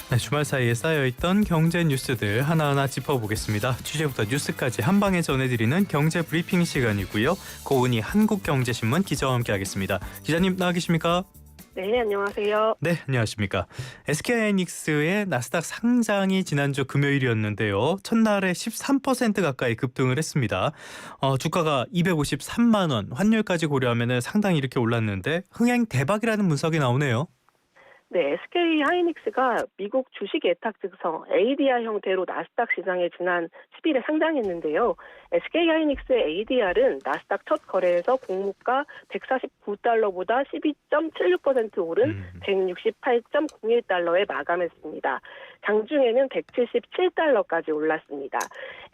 네, 주말 사이에 쌓여있던 경제 뉴스들 하나하나 짚어보겠습니다. 취재부터 뉴스까지 한 방에 전해드리는 경제 브리핑 시간이고요. 고은희 한국경제신문 기자와 함께하겠습니다. 기자님 나와 계십니까? 네, 안녕하세요. 네, 안녕하십니까. SK하이닉스의 나스닥 상장이 지난주 금요일이었는데요. 첫날에 13% 가까이 급등을 했습니다. 주가가 253만 원, 환율까지 고려하면 상당히 이렇게 올랐는데 흥행 대박이라는 분석이 나오네요. 네, SK 하이닉스가 미국 주식 예탁 증서 ADR 형태로 나스닥 시장에 지난 10일에 상장했는데요. SK 하이닉스의 ADR은 나스닥 첫 거래에서 공모가 149달러보다 12.76% 오른 168.01달러에 마감했습니다. 장중에는 177달러까지 올랐습니다.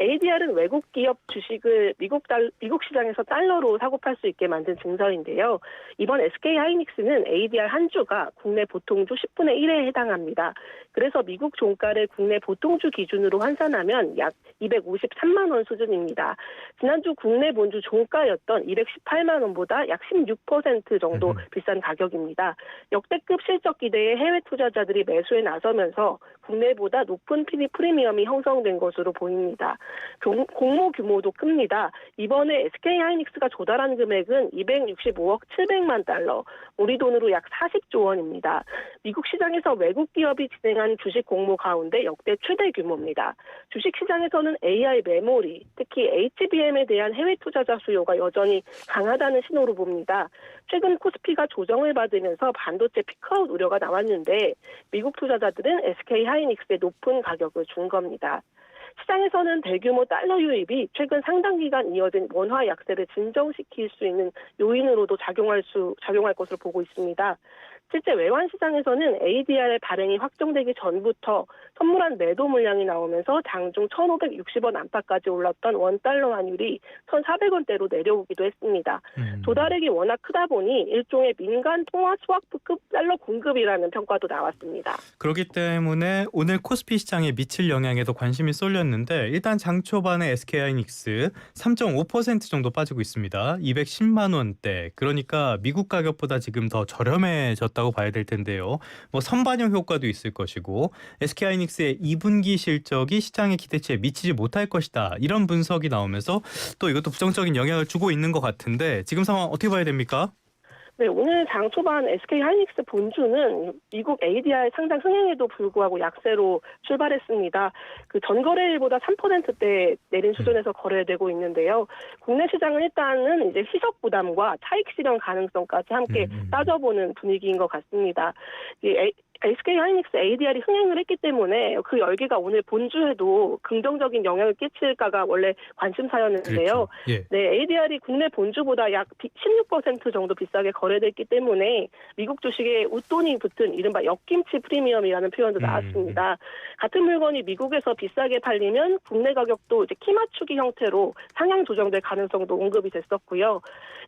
ADR은 외국 기업 주식을 미국 시장에서 달러로 사고 팔 수 있게 만든 증서인데요. 이번 SK 하이닉스는 ADR 한 주가 국내 보통주 10분의 1에 해당합니다. 그래서 미국 종가를 국내 보통주 기준으로 환산하면 약 253만 원 수준입니다. 지난주 국내 본주 종가였던 218만 원보다 약 16% 정도 비싼 가격입니다. 역대급 실적 기대에 해외 투자자들이 매수에 나서면서 국내보다 높은 프리미엄이 형성된 것으로 보입니다. 공모 규모도 큽니다. 이번에 SK하이닉스가 조달한 금액은 265억 700만 달러, 우리 돈으로 약 40조 원입니다. 미국 시장에서 외국 기업이 진행한 주식 공모 가운데 역대 최대 규모입니다. 주식 시장에서는 AI 메모리, 특히 HBM에 대한 해외 투자자 수요가 여전히 강하다는 신호로 봅니다. 최근 코스피가 조정을 받으면서 반도체 피크아웃 우려가 나왔는데 미국 투자자들은 SK하이닉스의 높은 가격을 준 겁니다. 시장에서는 대규모 달러 유입이 최근 상당 기간 이어진 원화 약세를 진정시킬 수 있는 요인으로도 작용할 것으로 보고 있습니다. 실제 외환 시장에서는 ADR 발행이 확정되기 전부터 선물한 매도 물량이 나오면서 장중 1,560원 안팎까지 올랐던 원달러 환율이 1,400원대로 내려오기도 했습니다. 조달액이 워낙 크다 보니 일종의 민간 통화 스와프급 달러 공급이라는 평가도 나왔습니다. 그렇기 때문에 오늘 코스피 시장에 미칠 영향에도 관심이 쏠렸는데 일단 장 초반에 SK하이닉스 3.5% 정도 빠지고 있습니다. 210만 원대. 그러니까 미국 가격보다 지금 더 저렴해졌다고 봐야 될 텐데요. 선반영 효과도 있을 것이고 SK하이닉스의 2분기 실적이 시장의 기대치에 미치지 못할 것이다. 이런 분석이 나오면서 또 이것도 부정적인 영향을 주고 있는 것 같은데 지금 상황 어떻게 봐야 됩니까? 네, 오늘 장 초반 SK하이닉스 본주는 미국 ADR 상장 흥행에도 불구하고 약세로 출발했습니다. 그 전거래일보다 3%대 내린 수준에서 거래되고 있는데요. 국내 시장은 일단은 이제 희석 부담과 차익 실현 가능성까지 함께 따져보는 분위기인 것 같습니다. SK하이닉스 ADR이 흥행을 했기 때문에 그 열기가 오늘 본주에도 긍정적인 영향을 끼칠까가 원래 관심사였는데요. 그렇죠. 예. 네, ADR이 국내 본주보다 약 16% 정도 비싸게 거래됐기 때문에 미국 주식에 웃돈이 붙은 이른바 역김치 프리미엄이라는 표현도 나왔습니다. 같은 물건이 미국에서 비싸게 팔리면 국내 가격도 이제 키 맞추기 형태로 상향 조정될 가능성도 언급이 됐었고요.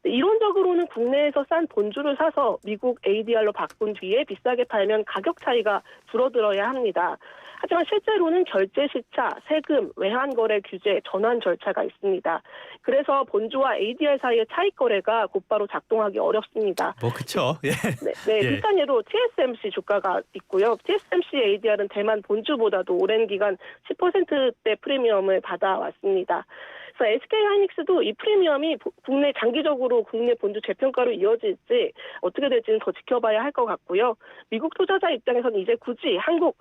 이론적으로는 국내에서 싼 본주를 사서 미국 ADR로 바꾼 뒤에 비싸게 팔면 가격 차이가 줄어들어야 합니다. 하지만 실제로는 결제 시차, 세금, 외환 거래 규제, 전환 절차가 있습니다. 그래서 본주와 ADR 사이의 차익 거래가 곧바로 작동하기 어렵습니다. 그렇죠. 예. 네, 예. 비슷한 예로 TSMC 주가가 있고요. TSMC ADR은 대만 본주보다도 오랜 기간 10%대 프리미엄을 받아왔습니다. 그래서 SK하이닉스도 이 프리미엄이 국내 장기적으로 국내 본주 재평가로 이어질지 어떻게 될지는 더 지켜봐야 할 것 같고요. 미국 투자자 입장에서는 이제 굳이 한국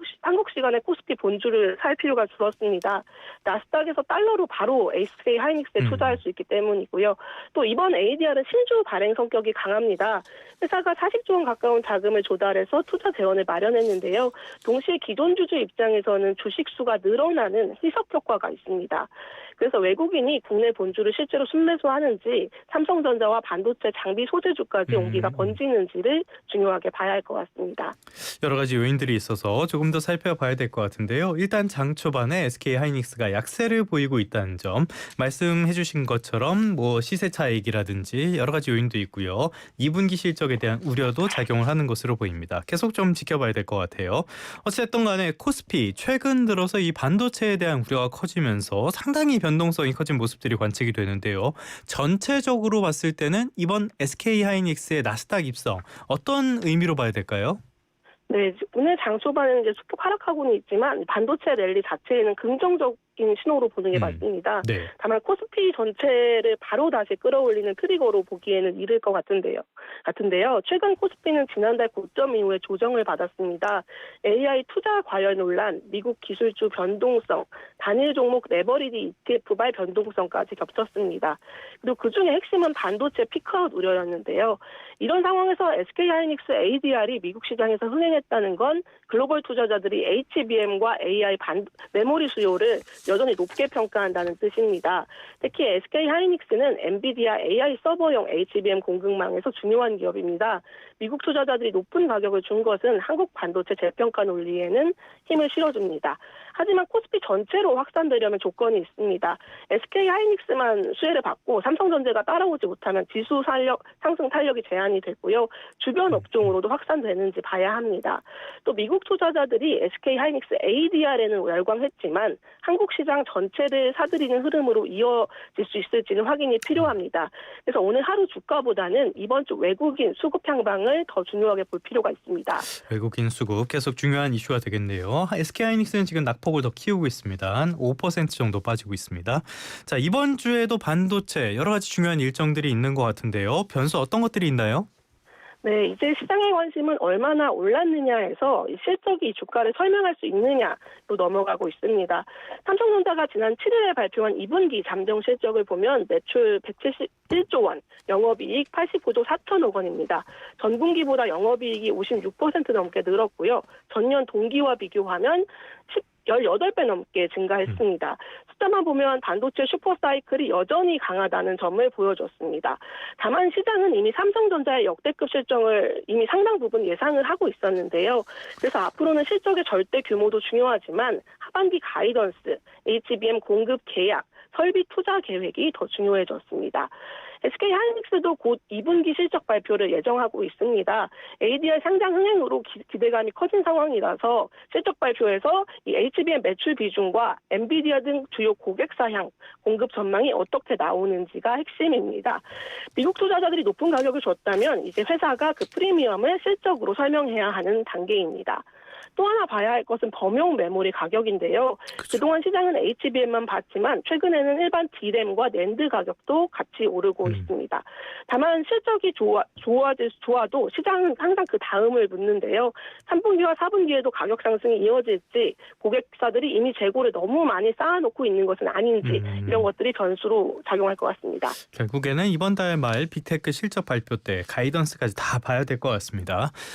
시간에 코스피 본주를 살 필요가 줄었습니다. 나스닥에서 달러로 바로 SK하이닉스에 투자할 수 있기 때문이고요. 또 이번 ADR은 신주 발행 성격이 강합니다. 회사가 40조 원 가까운 자금을 조달해서 투자 재원을 마련했는데요. 동시에 기존 주주 입장에서는 주식 수가 늘어나는 희석 효과가 있습니다. 그래서 외국인이 국내 본주를 실제로 순매수하는지 삼성전자와 반도체 장비 소재주까지 온기가 번지는지를 중요하게 봐야 할 것 같습니다. 여러 가지 요인들이 있어서 조금 더 살펴봐야 될 것 같은데요. 일단 장 초반에 SK하이닉스가 약세를 보이고 있다는 점 말씀해 주신 것처럼 시세 차익이라든지 여러 가지 요인도 있고요. 2분기 실적에 대한 우려도 작용을 하는 것으로 보입니다. 계속 좀 지켜봐야 될 것 같아요. 어쨌든 간에 코스피 최근 들어서 이 반도체에 대한 우려가 커지면서 상당히 변동성이 커진 모습들이 관측이 되는데요. 전체적으로 봤을 때는 이번 SK하이닉스의 나스닥 입성 어떤 의미로 봐야 될까요? 네, 오늘 장 초반에는 이제 소폭 하락하고는 있지만 반도체 랠리 자체에는 긍정적인 신호로 보는 게 맞습니다. 네. 다만 코스피 전체를 바로 다시 끌어올리는 트리거로 보기에는 이를 것 같은데요. 최근 코스피는 지난달 고점 이후에 조정을 받았습니다. AI 투자 과열 논란, 미국 기술주 변동성, 단일 종목 레버리지 ETF발 변동성까지 겹쳤습니다. 그리고 그중에 핵심은 반도체 피크아웃 우려였는데요. 이런 상황에서 SK하이닉스 ADR이 미국 시장에서 흥행했다는 건 글로벌 투자자들이 HBM과 AI 메모리 수요를 여전히 높게 평가한다는 뜻입니다. 특히 SK하이닉스는 엔비디아 AI 서버용 HBM 공급망에서 중요한 기업입니다. 미국 투자자들이 높은 가격을 준 것은 한국 반도체 재평가 논리에는 힘을 실어줍니다. 하지만 코스피 전체로 확산되려면 조건이 있습니다. SK하이닉스만 수혜를 받고 삼성전자가 따라오지 못하면 지수 상승 탄력이 제한이 되고요. 주변 업종으로도 확산되는지 봐야 합니다. 또 미국 투자자들이 SK하이닉스 ADR에는 열광했지만 한국 시장 전체를 사들이는 흐름으로 이어질 수 있을지는 확인이 필요합니다. 그래서 오늘 하루 주가보다는 이번 주 외국인 수급 향방을 더 중요하게 볼 필요가 있습니다. 외국인 수급 계속 중요한 이슈가 되겠네요. SK하이닉스는 지금 낙폭을 더 키우고 있습니다. 한 5% 정도 빠지고 있습니다. 자, 이번 주에도 반도체 여러 가지 중요한 일정들이 있는 것 같은데요. 변수 어떤 것들이 있나요? 네, 이제 시장의 관심은 얼마나 올랐느냐에서 실적이 이 주가를 설명할 수 있느냐로 넘어가고 있습니다. 삼성전자가 지난 7일에 발표한 2분기 잠정 실적을 보면 매출 171조 원, 영업이익 89조 4천억 원입니다. 전분기보다 영업이익이 56% 넘게 늘었고요. 전년 동기와 비교하면 18배 넘게 증가했습니다. 숫자만 보면 반도체 슈퍼사이클이 여전히 강하다는 점을 보여줬습니다. 다만 시장은 이미 삼성전자의 역대급 실적을 이미 상당 부분 예상을 하고 있었는데요. 그래서 앞으로는 실적의 절대 규모도 중요하지만 하반기 가이던스, HBM 공급 계약, 설비 투자 계획이 더 중요해졌습니다. SK하이닉스도 곧 2분기 실적 발표를 예정하고 있습니다. ADR 상장 흥행으로 기대감이 커진 상황이라서 실적 발표에서 이 HBM 매출 비중과 엔비디아 등 주요 고객사 향 공급 전망이 어떻게 나오는지가 핵심입니다. 미국 투자자들이 높은 가격을 줬다면 이제 회사가 그 프리미엄을 실적으로 설명해야 하는 단계입니다. 또 하나 봐야 할 것은 범용 메모리 가격인데요. 그동안 시장은 HBM만 봤지만 최근에는 일반 D램과 낸드 가격도 같이 오르고 있습니다. 다만 실적이 좋아도 시장은 항상 그 다음을 묻는데요. 3분기와 4분기에도 가격 상승이 이어질지 고객사들이 이미 재고를 너무 많이 쌓아놓고 있는 것은 아닌지 이런 것들이 변수로 작용할 것 같습니다. 결국에는 이번 달 말 빅테크 실적 발표 때 가이던스까지 다 봐야 될 것 같습니다.